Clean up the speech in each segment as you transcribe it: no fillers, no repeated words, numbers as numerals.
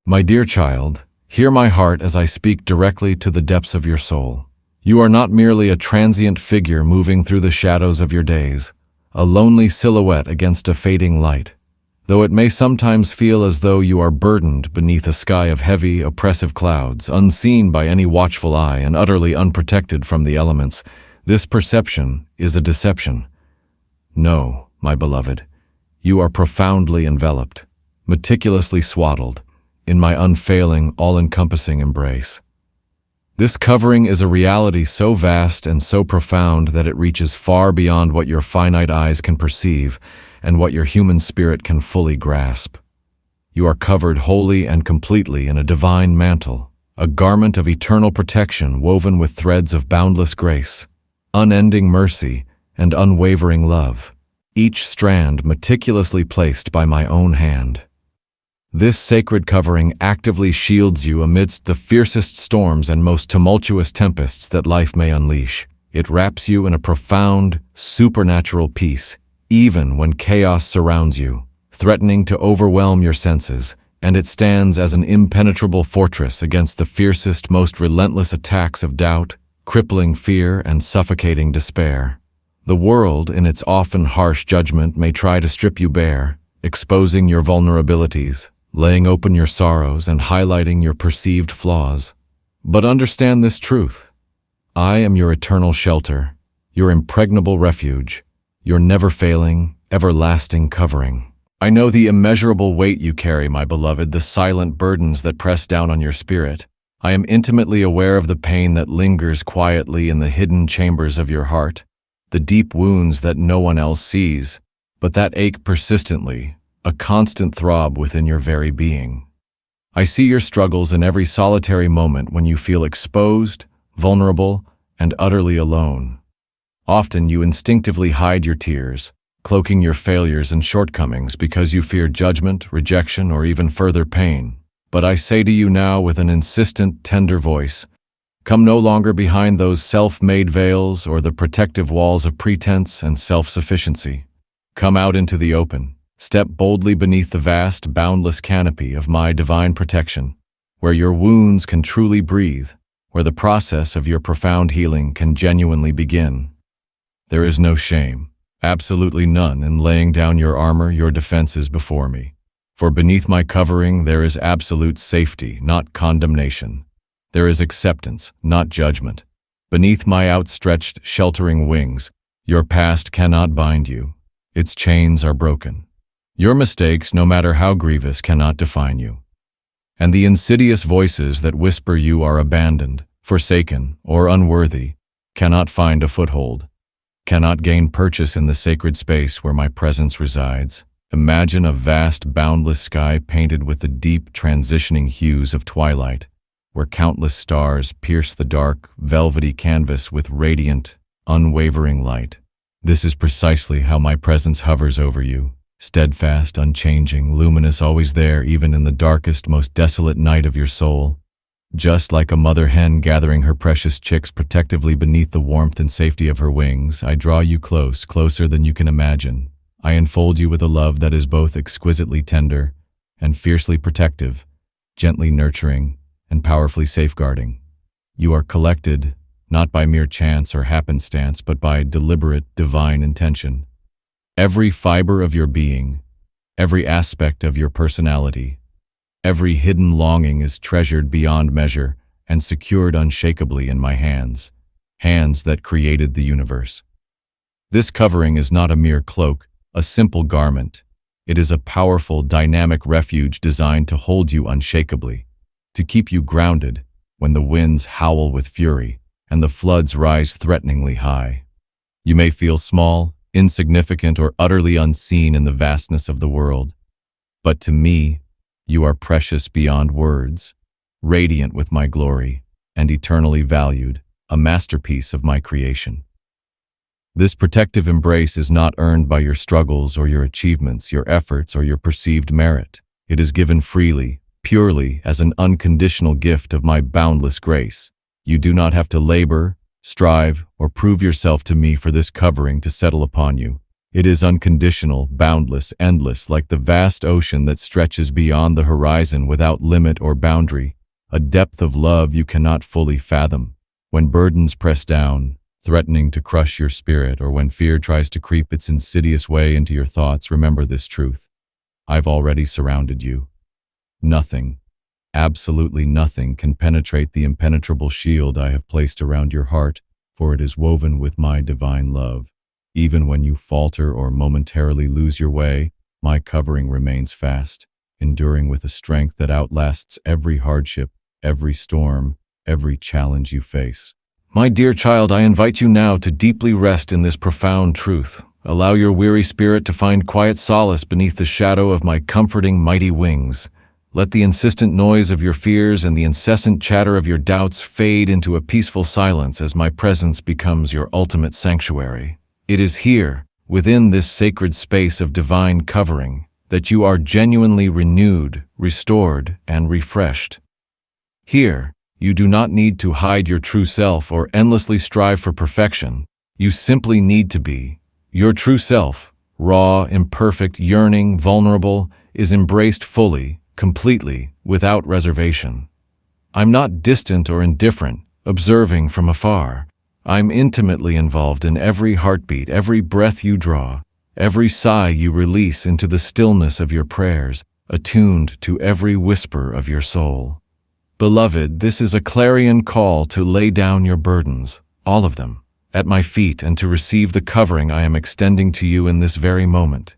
My dear child, hear my heart as I speak directly to the depths of your soul. You are not merely a transient figure moving through the shadows of your days, a lonely silhouette against a fading light. Though it may sometimes feel as though you are burdened beneath a sky of heavy, oppressive clouds, unseen by any watchful eye and utterly unprotected from the elements, this perception is a deception. No, my beloved, you are profoundly enveloped, meticulously swaddled, in my unfailing, all-encompassing embrace. This covering is a reality so vast and so profound that it reaches far beyond what your finite eyes can perceive and what your human spirit can fully grasp. You are covered wholly and completely in a divine mantle, a garment of eternal protection woven with threads of boundless grace, unending mercy, and unwavering love, each strand meticulously placed by my own hand. This sacred covering actively shields you amidst the fiercest storms and most tumultuous tempests that life may unleash. It wraps you in a profound, supernatural peace, even when chaos surrounds you, threatening to overwhelm your senses, and it stands as an impenetrable fortress against the fiercest, most relentless attacks of doubt, crippling fear, and suffocating despair. The world, in its often harsh judgment, may try to strip you bare, exposing your vulnerabilities, laying open your sorrows and highlighting your perceived flaws. But understand this truth. I am your eternal shelter, your impregnable refuge, your never-failing, everlasting covering. I know the immeasurable weight you carry, my beloved, the silent burdens that press down on your spirit. I am intimately aware of the pain that lingers quietly in the hidden chambers of your heart, the deep wounds that no one else sees, but that ache persistently, a constant throb within your very being. I see your struggles in every solitary moment when you feel exposed, vulnerable, and utterly alone. Often you instinctively hide your tears, cloaking your failures and shortcomings because you fear judgment, rejection, or even further pain. But I say to you now with an insistent, tender voice, come no longer behind those self-made veils or the protective walls of pretense and self-sufficiency. Come out into the open. Step boldly beneath the vast, boundless canopy of my divine protection, where your wounds can truly breathe, where the process of your profound healing can genuinely begin. There is no shame, absolutely none, in laying down your armor, your defenses before me. For beneath my covering there is absolute safety, not condemnation. There is acceptance, not judgment. Beneath my outstretched, sheltering wings, your past cannot bind you. Its chains are broken. Your mistakes, no matter how grievous, cannot define you. And the insidious voices that whisper you are abandoned, forsaken, or unworthy cannot find a foothold, cannot gain purchase in the sacred space where my presence resides. Imagine a vast, boundless sky painted with the deep, transitioning hues of twilight, where countless stars pierce the dark, velvety canvas with radiant, unwavering light. This is precisely how my presence hovers over you. Steadfast, unchanging, luminous, always there, even in the darkest, most desolate night of your soul. Just like a mother hen gathering her precious chicks protectively beneath the warmth and safety of her wings, I draw you close, closer than you can imagine. I enfold you with a love that is both exquisitely tender and fiercely protective, gently nurturing and powerfully safeguarding. You are collected, not by mere chance or happenstance, but by deliberate, divine intention. Every fiber of your being, every aspect of your personality, every hidden longing is treasured beyond measure and secured unshakably in my hands, hands that created the universe. This covering is not a mere cloak, a simple garment. It is a powerful, dynamic refuge designed to hold you unshakably, to keep you grounded when the winds howl with fury and the floods rise threateningly high. You may feel small, insignificant, or utterly unseen in the vastness of the world. But to me, you are precious beyond words, radiant with my glory, and eternally valued, a masterpiece of my creation. This protective embrace is not earned by your struggles or your achievements, your efforts, or your perceived merit. It is given freely, purely, as an unconditional gift of my boundless grace. You do not have to labor, strive, or prove yourself to me for this covering to settle upon you. It is unconditional, boundless, endless, like the vast ocean that stretches beyond the horizon without limit or boundary, a depth of love you cannot fully fathom. When burdens press down, threatening to crush your spirit, or when fear tries to creep its insidious way into your thoughts, remember this truth. I've already surrounded you. Nothing, absolutely nothing, can penetrate the impenetrable shield I have placed around your heart, for it is woven with my divine love. Even when you falter or momentarily lose your way, my covering remains fast, enduring with a strength that outlasts every hardship, every storm, every challenge you face. My dear child, I invite you now to deeply rest in this profound truth. Allow your weary spirit to find quiet solace beneath the shadow of my comforting, mighty wings. Let the insistent noise of your fears and the incessant chatter of your doubts fade into a peaceful silence as my presence becomes your ultimate sanctuary. It is here, within this sacred space of divine covering, that you are genuinely renewed, restored, and refreshed. Here, you do not need to hide your true self or endlessly strive for perfection. You simply need to be. Your true self, raw, imperfect, yearning, vulnerable, is embraced fully, completely, without reservation. I'm not distant or indifferent, observing from afar. I'm intimately involved in every heartbeat, every breath you draw, every sigh you release into the stillness of your prayers, attuned to every whisper of your soul. Beloved, this is a clarion call to lay down your burdens, all of them, at my feet, and to receive the covering I am extending to you in this very moment.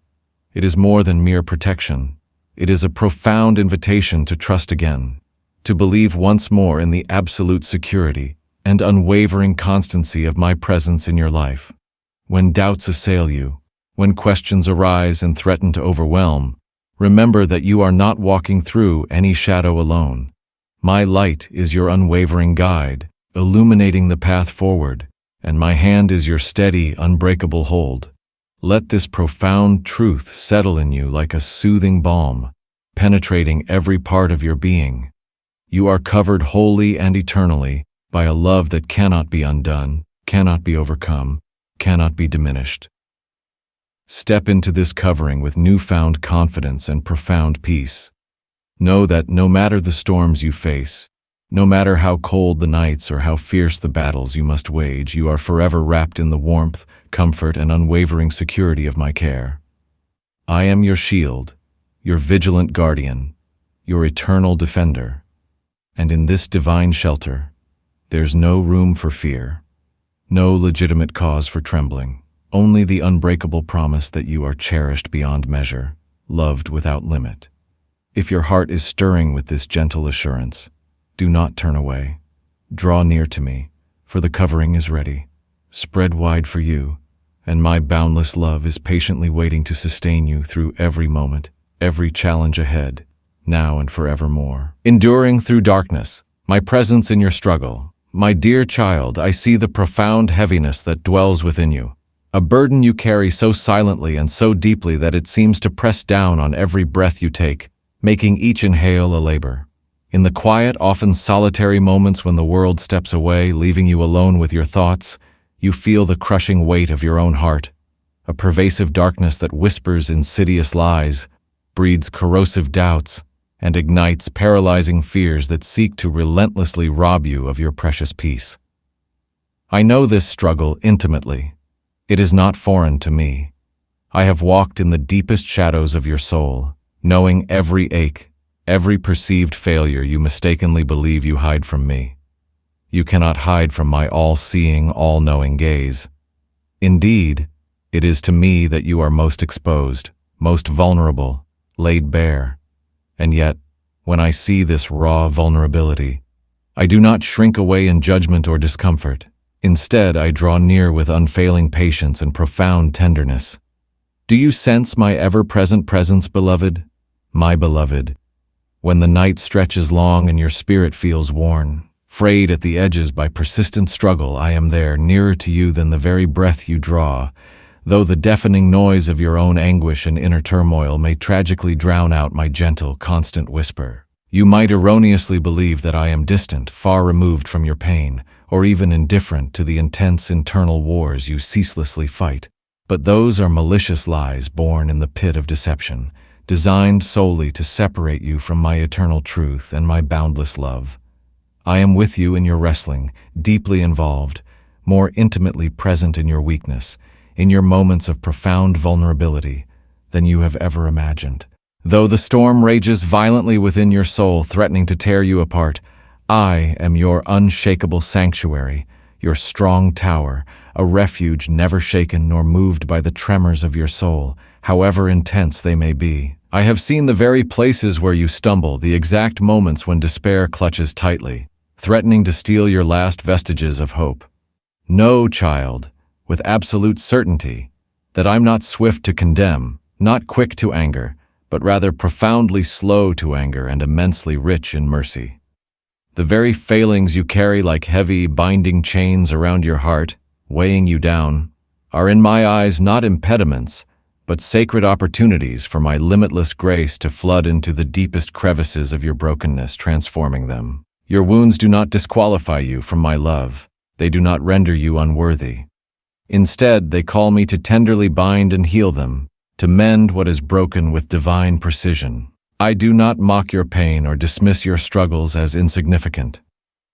It is more than mere protection. It is a profound invitation to trust again, to believe once more in the absolute security and unwavering constancy of my presence in your life. When doubts assail you, when questions arise and threaten to overwhelm, remember that you are not walking through any shadow alone. My light is your unwavering guide, illuminating the path forward, and my hand is your steady, unbreakable hold. Let this profound truth settle in you like a soothing balm, penetrating every part of your being. You are covered wholly and eternally by a love that cannot be undone, cannot be overcome, cannot be diminished. Step into this covering with newfound confidence and profound peace. Know that no matter the storms you face, no matter how cold the nights or how fierce the battles you must wage, you are forever wrapped in the warmth, comfort, and unwavering security of my care. I am your shield, your vigilant guardian, your eternal defender. And in this divine shelter, there's no room for fear, no legitimate cause for trembling, only the unbreakable promise that you are cherished beyond measure, loved without limit. If your heart is stirring with this gentle assurance, do not turn away. Draw near to me, for the covering is ready, spread wide for you, and my boundless love is patiently waiting to sustain you through every moment, every challenge ahead, now and forevermore. Enduring through darkness, my presence in your struggle. My dear child, I see the profound heaviness that dwells within you, a burden you carry so silently and so deeply that it seems to press down on every breath you take, making each inhale a labor. In the quiet, often solitary moments when the world steps away, leaving you alone with your thoughts, you feel the crushing weight of your own heart, a pervasive darkness that whispers insidious lies, breeds corrosive doubts, and ignites paralyzing fears that seek to relentlessly rob you of your precious peace. I know this struggle intimately. It is not foreign to me. I have walked in the deepest shadows of your soul, knowing every ache, every perceived failure you mistakenly believe you hide from me. You cannot hide from my all-seeing, all-knowing gaze. Indeed, it is to me that you are most exposed, most vulnerable, laid bare. And yet, when I see this raw vulnerability, I do not shrink away in judgment or discomfort. Instead, I draw near with unfailing patience and profound tenderness. Do you sense my ever-present presence, beloved? My beloved. When the night stretches long and your spirit feels worn, frayed at the edges by persistent struggle, I am there, nearer to you than the very breath you draw, though the deafening noise of your own anguish and inner turmoil may tragically drown out my gentle, constant whisper. You might erroneously believe that I am distant, far removed from your pain, or even indifferent to the intense internal wars you ceaselessly fight. But those are malicious lies born in the pit of deception, designed solely to separate you from my eternal truth and my boundless love. I am with you in your wrestling, deeply involved, more intimately present in your weakness, in your moments of profound vulnerability than you have ever imagined. Though the storm rages violently within your soul, threatening to tear you apart, I am your unshakable sanctuary, your strong tower, a refuge never shaken nor moved by the tremors of your soul, however intense they may be. I have seen the very places where you stumble, the exact moments when despair clutches tightly, threatening to steal your last vestiges of hope. Know, child, with absolute certainty, that I'm not swift to condemn, not quick to anger, but rather profoundly slow to anger and immensely rich in mercy. The very failings you carry like heavy, binding chains around your heart, weighing you down, are in my eyes not impediments, but sacred opportunities for my limitless grace to flood into the deepest crevices of your brokenness, transforming them. Your wounds do not disqualify you from my love. They do not render you unworthy. Instead, they call me to tenderly bind and heal them, to mend what is broken with divine precision. I do not mock your pain or dismiss your struggles as insignificant.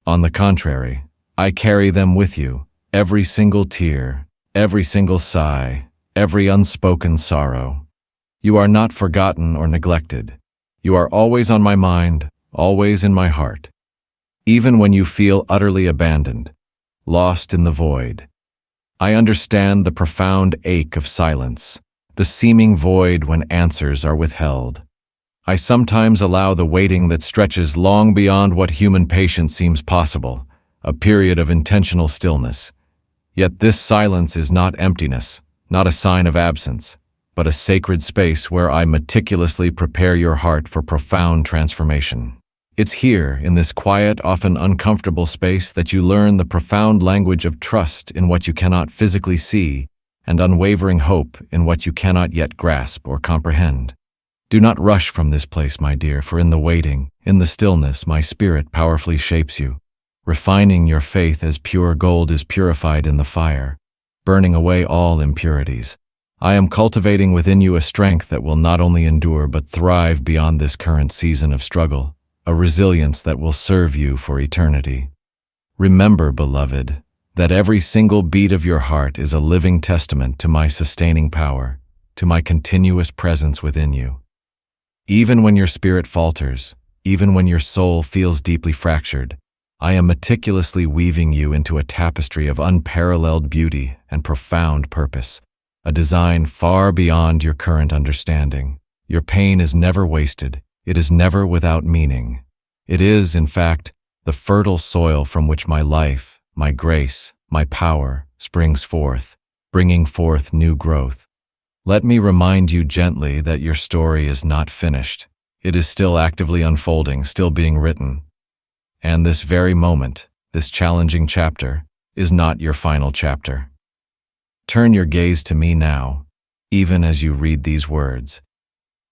On the contrary, I carry them with you, every single tear, every single sigh, every unspoken sorrow. You are not forgotten or neglected. You are always on my mind, always in my heart. Even when you feel utterly abandoned, lost in the void, I understand the profound ache of silence, the seeming void when answers are withheld. I sometimes allow the waiting that stretches long beyond what human patience seems possible, a period of intentional stillness. Yet this silence is not emptiness, not a sign of absence, but a sacred space where I meticulously prepare your heart for profound transformation. It's here, in this quiet, often uncomfortable space, that you learn the profound language of trust in what you cannot physically see and unwavering hope in what you cannot yet grasp or comprehend. Do not rush from this place, my dear, for in the waiting, in the stillness, my spirit powerfully shapes you, refining your faith as pure gold is purified in the fire, burning away all impurities. I am cultivating within you a strength that will not only endure but thrive beyond this current season of struggle, a resilience that will serve you for eternity. Remember, beloved, that every single beat of your heart is a living testament to my sustaining power, to my continuous presence within you. Even when your spirit falters, even when your soul feels deeply fractured, I am meticulously weaving you into a tapestry of unparalleled beauty and profound purpose, a design far beyond your current understanding. Your pain is never wasted. It is never without meaning. It is, in fact, the fertile soil from which my life, my grace, my power springs forth, bringing forth new growth. Let me remind you gently that your story is not finished. It is still actively unfolding, still being written. And this very moment, this challenging chapter, is not your final chapter. Turn your gaze to me now, even as you read these words.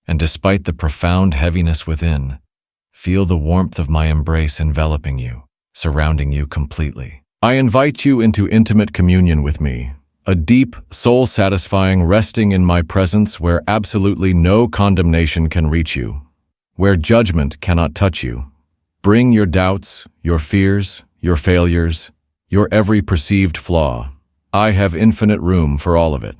And despite the profound heaviness within, feel the warmth of my embrace enveloping you, surrounding you completely. I invite you into intimate communion with me, a deep, soul-satisfying resting in my presence where absolutely no condemnation can reach you, where judgment cannot touch you. Bring your doubts, your fears, your failures, your every perceived flaw. I have infinite room for all of it.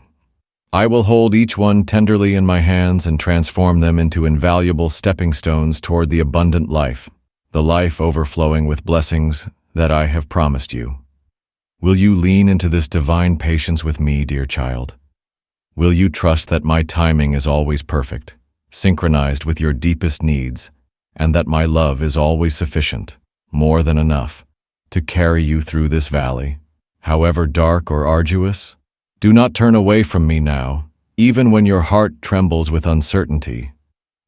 I will hold each one tenderly in my hands and transform them into invaluable stepping stones toward the abundant life, the life overflowing with blessings that I have promised you. Will you lean into this divine patience with me, dear child? Will you trust that my timing is always perfect, synchronized with your deepest needs, and that my love is always sufficient, more than enough, to carry you through this valley, however dark or arduous? Do not turn away from me now, even when your heart trembles with uncertainty.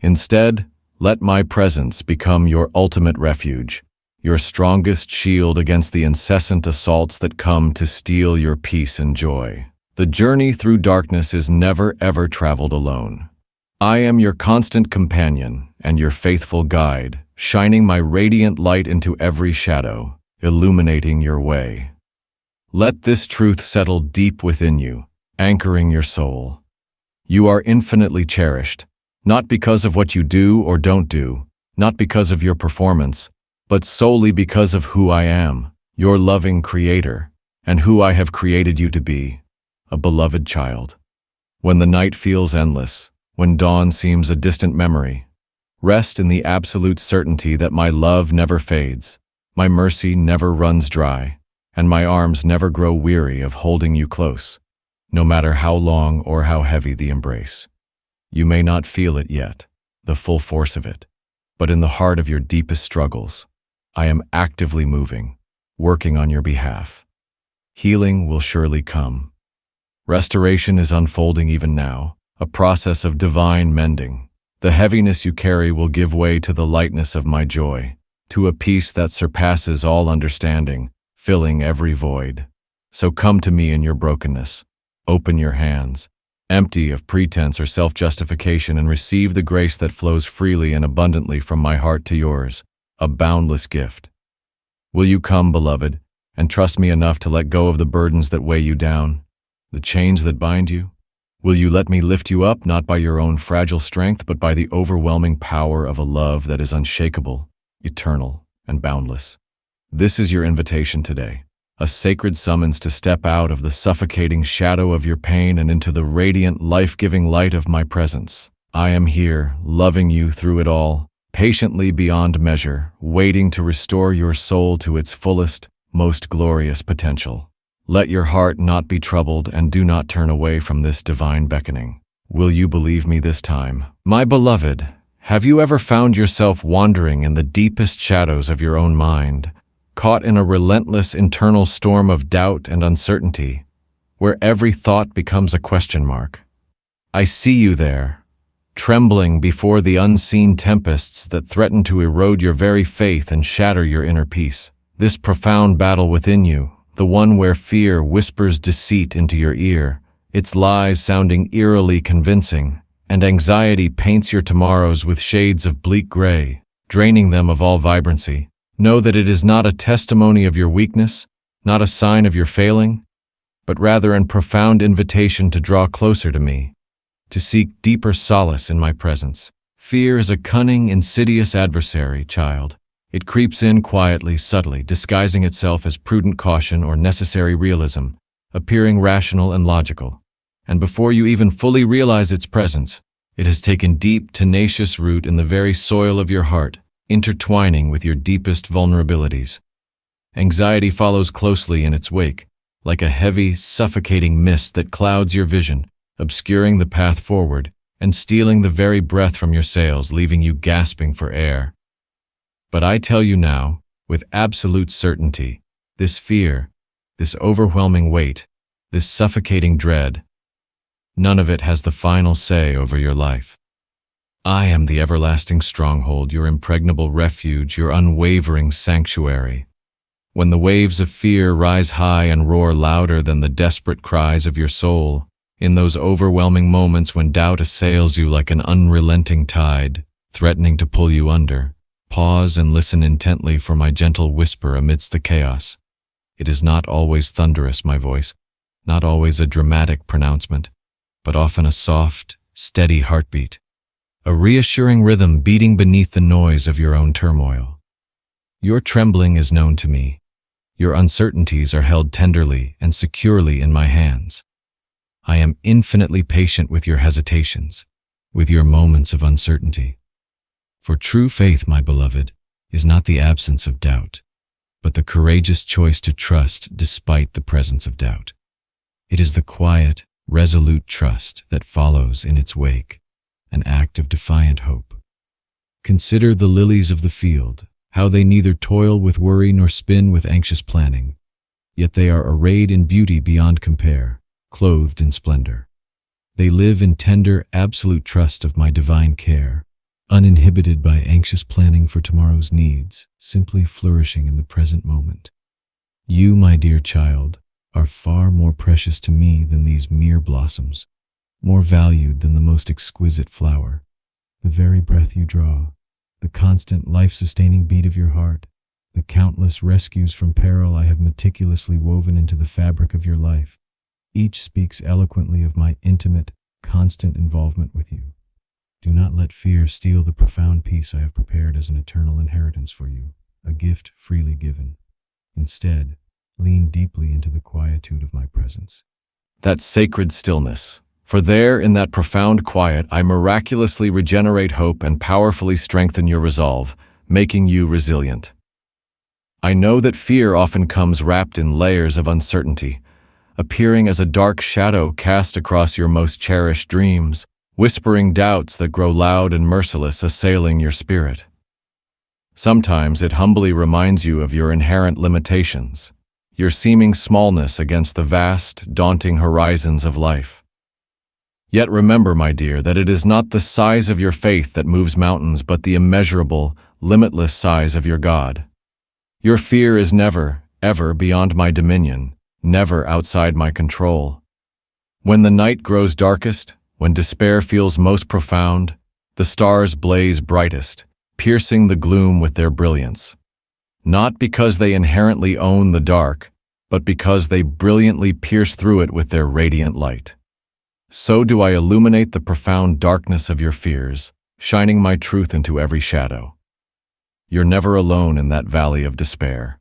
Instead, let my presence become your ultimate refuge, your strongest shield against the incessant assaults that come to steal your peace and joy. The journey through darkness is never ever traveled alone. I am your constant companion and your faithful guide, shining my radiant light into every shadow, illuminating your way. Let this truth settle deep within you, anchoring your soul. You are infinitely cherished, not because of what you do or don't do, not because of your performance, but solely because of who I am, your loving creator, and who I have created you to be, a beloved child. When the night feels endless, when dawn seems a distant memory, rest in the absolute certainty that my love never fades, my mercy never runs dry, and my arms never grow weary of holding you close, no matter how long or how heavy the embrace. You may not feel it yet, the full force of it, but in the heart of your deepest struggles, I am actively moving, working on your behalf. Healing will surely come. Restoration is unfolding even now, a process of divine mending. The heaviness you carry will give way to the lightness of my joy, to a peace that surpasses all understanding, filling every void. So come to me in your brokenness. Open your hands, empty of pretense or self-justification, and receive the grace that flows freely and abundantly from my heart to yours, a boundless gift. Will you come, beloved, and trust me enough to let go of the burdens that weigh you down, the chains that bind you? Will you let me lift you up, not by your own fragile strength, but by the overwhelming power of a love that is unshakable, eternal, and boundless? This is your invitation today, a sacred summons to step out of the suffocating shadow of your pain and into the radiant, life-giving light of my presence. I am here, loving you through it all, patiently beyond measure, waiting to restore your soul to its fullest, most glorious potential. Let your heart not be troubled, and do not turn away from this divine beckoning. Will you believe me this time? My beloved, have you ever found yourself wandering in the deepest shadows of your own mind, caught in a relentless internal storm of doubt and uncertainty, where every thought becomes a question mark? I see you there, trembling before the unseen tempests that threaten to erode your very faith and shatter your inner peace. This profound battle within you, the one where fear whispers deceit into your ear, its lies sounding eerily convincing, and anxiety paints your tomorrows with shades of bleak gray, draining them of all vibrancy. Know that it is not a testimony of your weakness, not a sign of your failing, but rather a profound invitation to draw closer to me, to seek deeper solace in my presence. Fear is a cunning, insidious adversary, child. It creeps in quietly, subtly, disguising itself as prudent caution or necessary realism, appearing rational and logical. And before you even fully realize its presence, it has taken deep, tenacious root in the very soil of your heart, intertwining with your deepest vulnerabilities. Anxiety follows closely in its wake, like a heavy, suffocating mist that clouds your vision, obscuring the path forward, and stealing the very breath from your sails, leaving you gasping for air. But I tell you now, with absolute certainty, this fear, this overwhelming weight, this suffocating dread, none of it has the final say over your life. I am the everlasting stronghold, your impregnable refuge, your unwavering sanctuary. When the waves of fear rise high and roar louder than the desperate cries of your soul, in those overwhelming moments when doubt assails you like an unrelenting tide, threatening to pull you under, pause and listen intently for my gentle whisper amidst the chaos. It is not always thunderous, my voice, not always a dramatic pronouncement, but often a soft, steady heartbeat, a reassuring rhythm beating beneath the noise of your own turmoil. Your trembling is known to me. Your uncertainties are held tenderly and securely in my hands. I am infinitely patient with your hesitations, with your moments of uncertainty. For true faith, my beloved, is not the absence of doubt, but the courageous choice to trust despite the presence of doubt. It is the quiet, resolute trust that follows in its wake, an act of defiant hope. Consider the lilies of the field, how they neither toil with worry nor spin with anxious planning, yet they are arrayed in beauty beyond compare, clothed in splendor. They live in tender, absolute trust of my divine care, uninhibited by anxious planning for tomorrow's needs, simply flourishing in the present moment. You, my dear child, are far more precious to me than these mere blossoms, more valued than the most exquisite flower. The very breath you draw, the constant life-sustaining beat of your heart, the countless rescues from peril I have meticulously woven into the fabric of your life, Each speaks eloquently of my intimate, constant involvement with you. Do not let fear steal the profound peace I have prepared as an eternal inheritance for you, a gift freely given. Instead, lean deeply into the quietude of my presence. That sacred stillness. For there, in that profound quiet, I miraculously regenerate hope and powerfully strengthen your resolve, making you resilient. I know that fear often comes wrapped in layers of uncertainty, appearing as a dark shadow cast across your most cherished dreams, whispering doubts that grow loud and merciless, assailing your spirit. Sometimes it humbly reminds you of your inherent limitations, your seeming smallness against the vast, daunting horizons of life. Yet remember, my dear, that it is not the size of your faith that moves mountains, but the immeasurable, limitless size of your God. Your fear is never, ever beyond my dominion, never outside my control. When the night grows darkest, when despair feels most profound, the stars blaze brightest, piercing the gloom with their brilliance. Not because they inherently own the dark, but because they brilliantly pierce through it with their radiant light. So do I illuminate the profound darkness of your fears, shining my truth into every shadow. You're never alone in that valley of despair.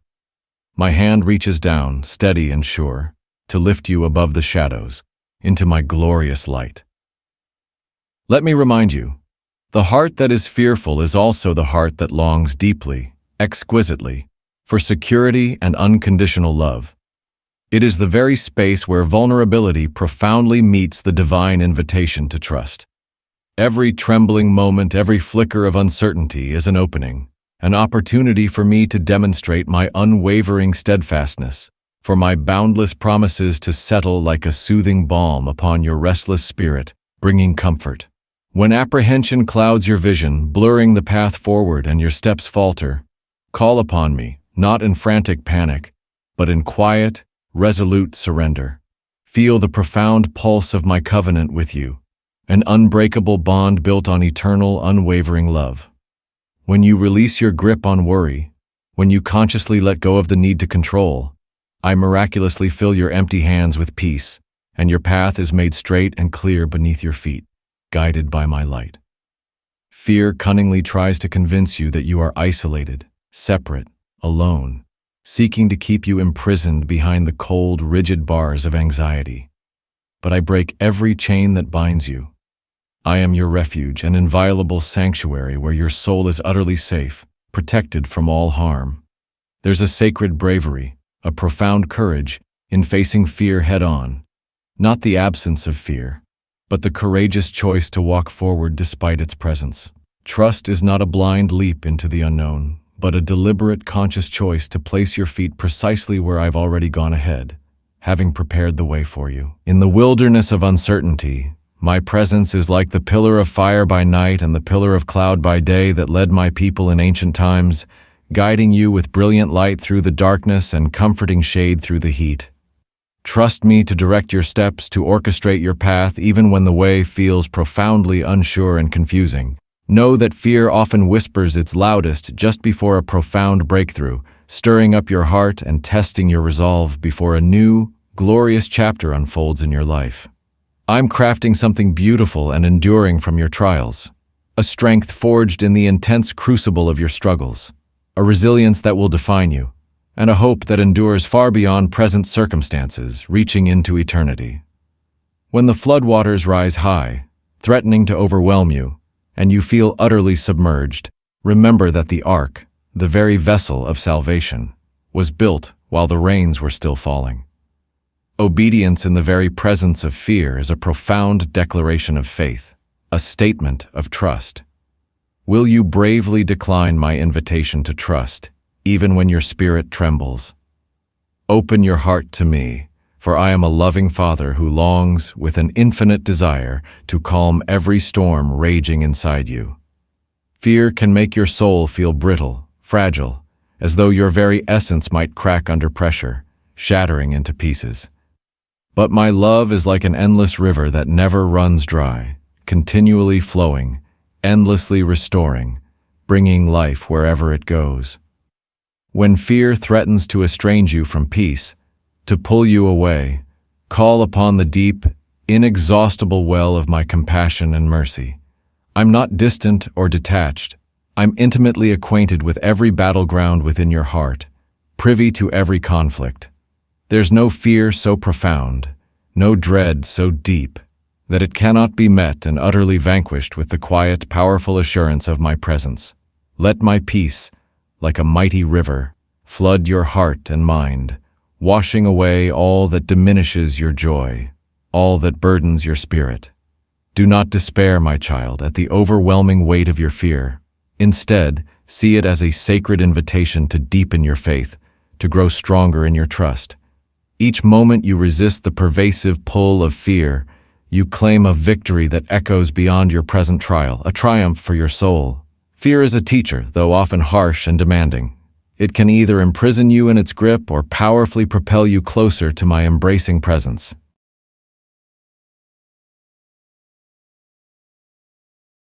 My hand reaches down, steady and sure, to lift you above the shadows, into my glorious light. Let me remind you, the heart that is fearful is also the heart that longs deeply, exquisitely, for security and unconditional love. It is the very space where vulnerability profoundly meets the divine invitation to trust. Every trembling moment, every flicker of uncertainty is an opening, an opportunity for me to demonstrate my unwavering steadfastness, for my boundless promises to settle like a soothing balm upon your restless spirit, bringing comfort. When apprehension clouds your vision, blurring the path forward and your steps falter, call upon me, not in frantic panic, but in quiet, resolute surrender. Feel the profound pulse of my covenant with you, an unbreakable bond built on eternal, unwavering love. When you release your grip on worry, when you consciously let go of the need to control, I miraculously fill your empty hands with peace, and your path is made straight and clear beneath your feet, guided by my light. Fear cunningly tries to convince you that you are isolated, separate, alone, seeking to keep you imprisoned behind the cold, rigid bars of anxiety. But I break every chain that binds you. I am your refuge, an inviolable sanctuary where your soul is utterly safe, protected from all harm. There's a sacred bravery, a profound courage, in facing fear head-on. Not the absence of fear, but the courageous choice to walk forward despite its presence. Trust is not a blind leap into the unknown, but a deliberate, conscious choice to place your feet precisely where I've already gone ahead, having prepared the way for you. In the wilderness of uncertainty, my presence is like the pillar of fire by night and the pillar of cloud by day that led my people in ancient times, guiding you with brilliant light through the darkness and comforting shade through the heat. Trust me to direct your steps, to orchestrate your path even when the way feels profoundly unsure and confusing. Know that fear often whispers its loudest just before a profound breakthrough, stirring up your heart and testing your resolve before a new, glorious chapter unfolds in your life. I'm crafting something beautiful and enduring from your trials, a strength forged in the intense crucible of your struggles, a resilience that will define you, and a hope that endures far beyond present circumstances, reaching into eternity. When the floodwaters rise high, threatening to overwhelm you, and you feel utterly submerged, remember that the ark, the very vessel of salvation, was built while the rains were still falling. Obedience in the very presence of fear is a profound declaration of faith, a statement of trust. Will you bravely decline my invitation to trust, even when your spirit trembles? Open your heart to me, for I am a loving Father who longs, with an infinite desire, to calm every storm raging inside you. Fear can make your soul feel brittle, fragile, as though your very essence might crack under pressure, shattering into pieces. But my love is like an endless river that never runs dry, continually flowing, endlessly restoring, bringing life wherever it goes. When fear threatens to estrange you from peace, to pull you away, Call upon the deep, inexhaustible well of my compassion and mercy. I'm not distant or detached. I'm intimately acquainted with every battleground within your heart, privy to every conflict. There's no fear so profound, no dread so deep, that it cannot be met and utterly vanquished with the quiet, powerful assurance of my presence. Let my peace, like a mighty river, flood your heart and mind, washing away all that diminishes your joy, all that burdens your spirit. Do not despair, my child, at the overwhelming weight of your fear. Instead, see it as a sacred invitation to deepen your faith, to grow stronger in your trust. Each moment you resist the pervasive pull of fear, you claim a victory that echoes beyond your present trial, a triumph for your soul. Fear is a teacher, though often harsh and demanding. It can either imprison you in its grip or powerfully propel you closer to my embracing presence.